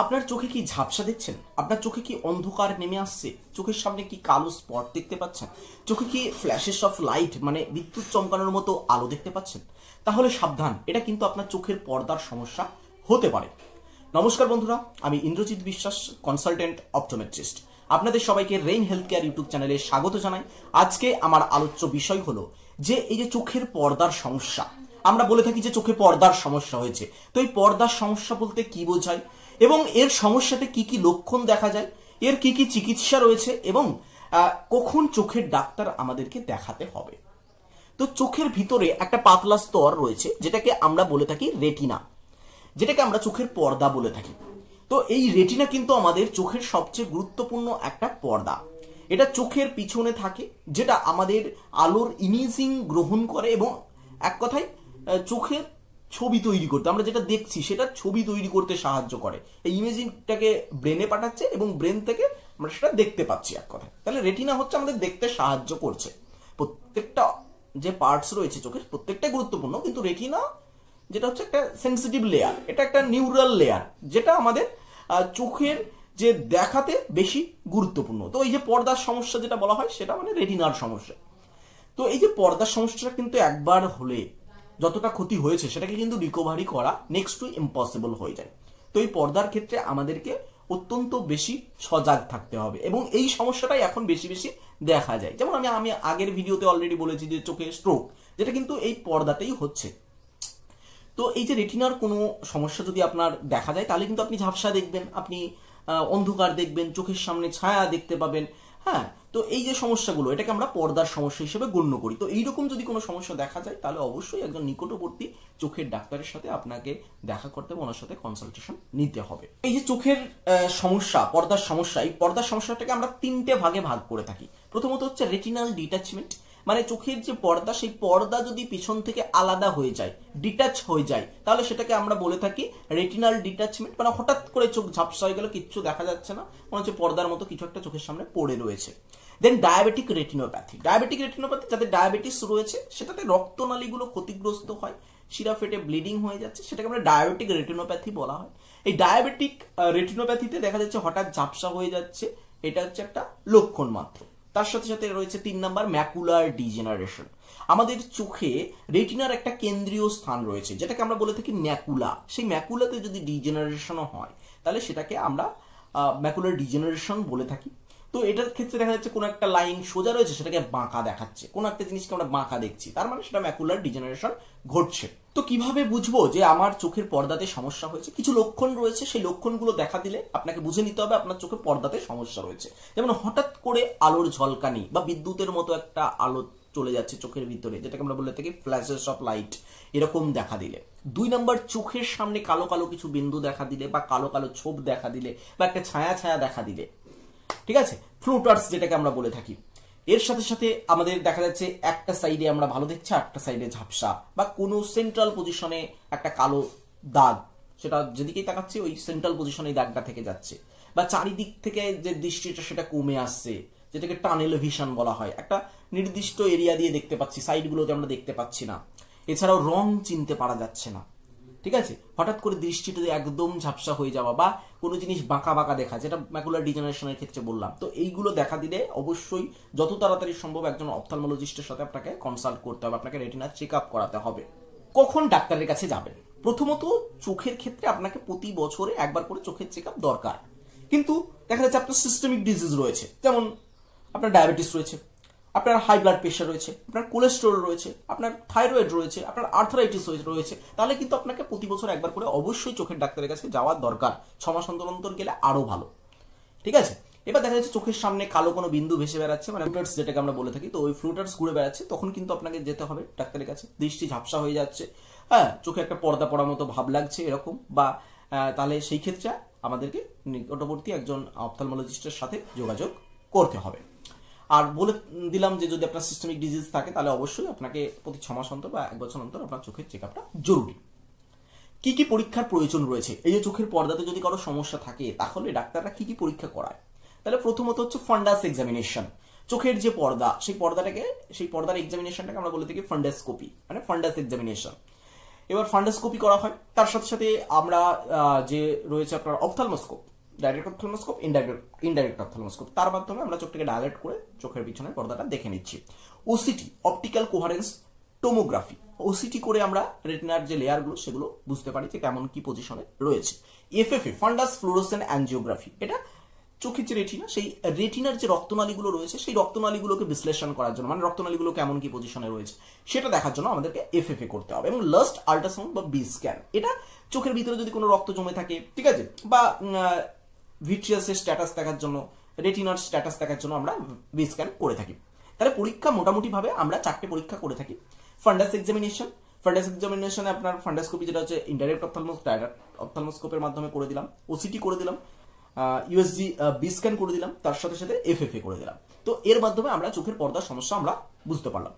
আপনার চোখে কি ঝাপসা দেখছেন? আপনার চোখে কি অন্ধকার নেমে আসছে? চোখের সামনে কি কালো স্পট দেখতে পাচ্ছেন? চোখে কি ফ্ল্যাশেস অফ লাইট মানে বিদ্যুৎ চমকানোর মতো আলো দেখতে পাচ্ছেন? তাহলে সাবধান, এটা কিন্তু আপনার চোখের পর্দার সমস্যা হতে পারে। নমস্কার বন্ধুরা, আমি ইন্দ্রজিৎ বিশ্বাস, কনসালটেন্ট অপটোমেট্রিস্ট। আপনাদের সবাইকে রেইন হেলথ কেয়ার ইউটিউব চ্যানেলে স্বাগত জানাই। আজকে আমার আলোচ্য বিষয় হলো যে এই যে চোখের পর্দার সমস্যা, আমরা বলে থাকি যে চোখে পর্দার সমস্যা হয়েছে। তো এই পর্দার সমস্যা বলতে কি বোঝায় এবং এর সমস্যাতে কি কি লক্ষণ দেখা যায়, এর কি কি চিকিৎসা রয়েছে এবং কখন চোখের ডাক্তার আমাদেরকে দেখাতে হবে। তো চোখের ভিতরে একটা পাতলা স্তর রয়েছে যেটাকে আমরা বলে থাকি রেটিনা, যেটাকে আমরা চোখের পর্দা বলে থাকি। তো এই রেটিনা কিন্তু আমাদের চোখের সবচেয়ে গুরুত্বপূর্ণ একটা পর্দা। এটা চোখের পিছনে থাকে, যেটা আমাদের আলোর ইমেজিং গ্রহণ করে এবং এক কথায় চোখের ছবি তৈরি করতে, আমরা যেটা দেখছি সেটা ছবি তৈরি করতে সাহায্য করে। এই ইমেজিংটাকে ব্রেনে পাঠাচ্ছে এবং ব্রেন থেকে আমরা সেটা দেখতে পাচ্ছি এক কথায়। তাহলে রেটিনা হচ্ছে আমাদের দেখতে সাহায্য করছে। প্রত্যেকটা যে পার্টস রয়েছে চোখের প্রত্যেকটা গুরুত্বপূর্ণ, কিন্তু রেটিনা যেটা হচ্ছে একটা সেন্সিটিভ লেয়ার, এটা একটা নিউরাল লেয়ার যেটা আমাদের চোখের যে দেখাতে বেশি গুরুত্বপূর্ণ। তো এই যে পর্দার সমস্যা যেটা বলা হয় সেটা মানে রেটিনার সমস্যা। তো এই যে পর্দার সমস্যাটা কিন্তু একবার হলে যতটা ক্ষতি হয়েছে সেটাকে কিন্তু রিকভারি করা নেক্সট টু ইম্পসিবল হয়ে যায়। তো এই পর্দার ক্ষেত্রে আমাদেরকে অত্যন্ত বেশি সজাগ থাকতে হবে এবং এই সমস্যাটাই এখন বেশি বেশি দেখা যায়। যেমন আমি আগের ভিডিওতে অলরেডি বলেছি যে চোখে স্ট্রোক, যেটা কিন্তু এই পর্দাতেই হচ্ছে। তো এই যে রেটিনার কোনো সমস্যা যদি আপনার দেখা যায় তাহলে কিন্তু আপনি ঝাপসা দেখবেন, আপনি অন্ধকার দেখবেন, চোখের সামনে ছায়া দেখতে পাবেন। হ্যাঁ, তো এই যে সমস্যাগুলো এটাকে আমরা পর্দার সমস্যা হিসেবে গণ্য করি। তো এইরকম যদি কোনো সমস্যা দেখা যায় তাহলে অবশ্যই একজন নিকটবর্তী চোখের ডাক্তারের সাথে আপনাকে দেখা করতে হবে, ওনার সাথে কনসালটেশন নিতে হবে। এই যে চোখের সমস্যা, পর্দার সমস্যা, এই পর্দার সমস্যাটাকে আমরা তিনটে ভাগে ভাগ করে থাকি। প্রথমত হচ্ছে রেটিনাল ডিট্যাচমেন্ট, মানে চোখের যে পর্দা সেই পর্দা যদি পিছন থেকে আলাদা হয়ে যায়, ডিটাচ হয়ে যায়, তাহলে সেটাকে আমরা বলে থাকি রেটিনাল ডিট্যাচমেন্ট। মানে হঠাৎ করে চোখ ঝাপসা হয়ে গেল, কিচ্ছু দেখা যাচ্ছে না, মনে হচ্ছে পর্দার মতো কিছু একটা চোখের সামনে পড়ে রয়েছে। দেন ডায়াবেটিক রেটিনোপ্যাথি, ডায়াবেটিক রেটিনোপ্যাথি যাদের ডায়াবেটিস রয়েছে সেটাতে রক্তনালীগুলো ক্ষতিগ্রস্ত হয়, শিরা ফেটে ব্লিডিং হয়ে যাচ্ছে, সেটাকে আমরা ডায়াবেটিক রেটিনোপ্যাথি বলা হয়। এই ডায়াবেটিক রেটিনোপ্যাথিতে দেখা যাচ্ছে হঠাৎ ঝাপসা হয়ে যাচ্ছে, এটা হচ্ছে একটা লক্ষণ মাত্র। তার সাথে সাথে রয়েছে 3 নাম্বার ম্যাকুলার ডিজেনারেশন। আমাদের চোখে রেটিনার একটা কেন্দ্রীয় স্থান রয়েছে যেটাকে আমরা বলে থাকি ম্যাকুলা। সেই ম্যাকুলাতে যদি ডিজেনারেশনও হয় তাহলে সেটাকে আমরা ম্যাকুলার ডিজেনারেশন বলে থাকি। তো এটার ক্ষেত্রে দেখা যাচ্ছে কোনো একটা লাইন সোজা রয়েছে সেটাকে বাঁকা দেখাচ্ছে, কোনো একটা জিনিসকে আমরা বাঁকা দেখছি, তার মানে সেটা ম্যাকুলার ডিজেনারেশন ঘটছে। তো কিভাবে বুঝবো যে আমার চোখের পর্দাতে সমস্যা হয়েছে? কিছু লক্ষণ রয়েছে, সেই লক্ষণগুলো দেখা দিলে আপনাকে বুঝে নিতে হবে আপনার চোখের পর্দাতে সমস্যা রয়েছে। যেমন হঠাৎ করে আলোর ঝলকানি বা বিদ্যুতের মতো একটা আলো চলে যাচ্ছে চোখের ভিতরে, যেটাকে আমরা বলে থাকি ফ্ল্যাশেস অফ লাইট, এরকম দেখা দিলে। 2 নাম্বার, চোখের সামনে কালো কালো কিছু বিন্দু দেখা দিলে বা কালো কালো ছোপ দেখা দিলে বা একটা ছায়া ছায়া দেখা দিলে, ঠিক আছে, ফ্লুটার্স যেটাকে আমরা বলে থাকি। এর সাথে সাথে আমাদের দেখা যাচ্ছে একটা সাইডে আমরা ভালো দেখছি, একটা সাইডে ঝাপসা, বা কোনো সেন্ট্রাল পজিশনে একটা কালো দাগ, সেটা যেদিকেই তাকাচ্ছি ওই সেন্ট্রাল পজিশনে দাগটা থেকে যাচ্ছে, বা চারিদিক থেকে যে দৃষ্টিটা সেটা কমে আসছে, যেটাকে টানেল ভিশন বলা হয়। একটা নির্দিষ্ট এরিয়া দিয়ে দেখতে পাচ্ছি, সাইডগুলোতে আমরা দেখতে পাচ্ছি না। এছাড়াও রং চিনতে পারা যাচ্ছে না, ঠিক আছে, হঠাৎ করে দৃষ্টিটা একদম ঝাপসা হয়ে যাওয়া বা কোনো জিনিস বাঁকা বাঁকা দেখা, যেটা ম্যাকুলার ডিজেনারেশনের ক্ষেত্রে বললাম। তো এইগুলো দেখা দিলে অবশ্যই যত তাড়াতাড়ি সম্ভব একজন অপথলমোলজিস্টের সাথে আপনাকে কনসাল্ট করতে হবে, আপনাকে রেটিনা চেক আপ করাতে হবে। কখন ডাক্তারের কাছে যাবেন? প্রথমত চোখের ক্ষেত্রে আপনাকে প্রতি বছরে একবার করে চোখের চেক আপ দরকার। কিন্তু দেখা যাচ্ছে আপনার সিস্টেমিক ডিজিজ রয়েছে, যেমন আপনার ডায়াবেটিস রয়েছে, আপনার হাই ব্লাড প্রেশার রয়েছে, আপনার কোলেস্টেরল রয়েছে, আপনার থাইরয়েড রয়েছে, আপনার আর্থারাইটিস রয়েছে, তাহলে কিন্তু আপনাকে প্রতি বছর একবার করে অবশ্যই চোখের ডাক্তারের কাছে যাওয়ার দরকার। 6 মাস অন্তর অন্তর গেলে আরো ভালো, ঠিক আছে। এবার দেখা যাচ্ছে চোখের সামনে কালো কোনো বিন্দু ভেসে বেড়াচ্ছে, মানে ফ্লুটার্স যেটাকে আমরা বলে থাকি, তো ওই ফ্লুটার্স ঘুরে বেড়াচ্ছে, তখন কিন্তু আপনাকে যেতে হবে ডাক্তারের কাছে। দৃষ্টি ঝাপসা হয়ে যাচ্ছে, হ্যাঁ, চোখে একটা পর্দা পড়ার মতো ভাব লাগছে এরকম, বা তাহলে সেই ক্ষেত্রে আমাদেরকে নিকটবর্তী একজন অপথলমোলজিস্টের সাথে যোগাযোগ করতে হবে। আর বলে দিলাম যে যদি আপনার সিস্টেমিক ডিজিজ থাকে তাহলে অবশ্যই আপনাকে প্রতি 6 মাস অন্তর বা 1 বছর অন্তর আপনার চোখের চেক আপটা জরুরি। কি কি পরীক্ষার প্রয়োজন রয়েছে? এই যে চোখের পর্দাতে যদি কারো সমস্যা থাকে তাহলে ডাক্তাররা কি কি পরীক্ষা করায়? তাহলে প্রথমত হচ্ছে ফান্ডাস এক্সামিনেশন। চোখের যে পর্দা সেই পর্দার এক্সামিনেশনটাকে আমরা বলে থাকি ফান্ডাস্কোপি, মানে ফান্ডাস এক্সামিনেশন। এবার ফান্ডোস্কোপি করা হয়, তার সাথে সাথে আমরা যে রয়েছে আপনার অপথ্যালমোস্কোপ, ডাইরেক্ট অপথ্যালমোস্কোপ, ইনডাইরেক্ট অপথ্যালমোস্কোপ, তার মাধ্যমে আমরা চোখটাকে ডায়ালেট করে চোখের পিছনের পর্দাটা দেখে নিচ্ছি। OCT, optical coherence tomography, OCT করে আমরা রেটিনার যে লেয়ারগুলো সেগুলো বুঝতে পারি যে কেমন কি পজিশনে রয়েছে। এফএফএ, ফান্ডাস ফ্লোরোসেন্ট অ্যাঞ্জিওগ্রাফি, এটা চোখের যে রেটিনা, সেই রেটিনার যে রক্তনালীগুলো রয়েছে সেই রক্তনালীগুলোকে বিশ্লেষণ করার জন্য, মানে রক্তনালীগুলো কেমন কি পজিশনে রয়েছে সেটা দেখার জন্য আমাদেরকে এফএফএ করতে হবে। এবং লাস্ট আল্ট্রাসাউন্ড বা বি স্ক্যান, এটা চোখের ভিতরে যদি কোনো রক্ত জমে থাকে, ঠিক আছে, বা ভিট্রিয়াসের স্ট্যাটাস দেখার জন্য, রেটিনার স্ট্যাটাস দেখার জন্য আমরা বি স্ক্যান করে থাকি। তাহলে পরীক্ষা মোটামুটি ভাবে আমরা 4টে পরীক্ষা করে থাকি। ফান্ডাস এক্সামিনেশন, ফান্ডাস এক্সামিনেশনে আপনার ফান্ডাস্কোপি যেটা হচ্ছে ইনডাইরেক্ট অপথ্যালমোস্কোপের মাধ্যমে করে দিলাম, ওসিটি করে দিলাম, ইউএসজি বি স্ক্যান করে দিলাম, তার সাথে সাথে এফএফএ করে দিলাম। তো এর মাধ্যমে আমরা চোখের পর্দার সমস্যা আমরা বুঝতে পারলাম।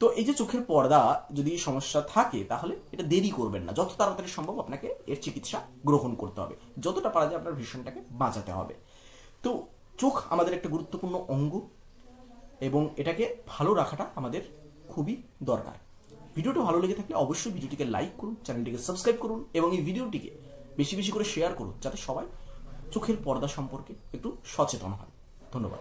তো এই যে চোখের পর্দা যদি সমস্যা থাকে তাহলে এটা দেরি করবেন না, যত তাড়াতাড়ি সম্ভব আপনাকে এর চিকিৎসা গ্রহণ করতে হবে, যতটা পারা যায় আপনার ভিশনটাকে বাঁচাতে হবে। তো চোখ আমাদের একটা গুরুত্বপূর্ণ অঙ্গ এবং এটাকে ভালো রাখাটা আমাদের খুবই দরকার। ভিডিওটা ভালো লেগে থাকলে অবশ্যই ভিডিওটিকে লাইক করুন, চ্যানেলটিকে সাবস্ক্রাইব করুন এবং এই ভিডিওটিকে বেশি বেশি করে শেয়ার করুন, যাতে সবাই চোখের পর্দা সম্পর্কে একটু সচেতন হয়। ধন্যবাদ।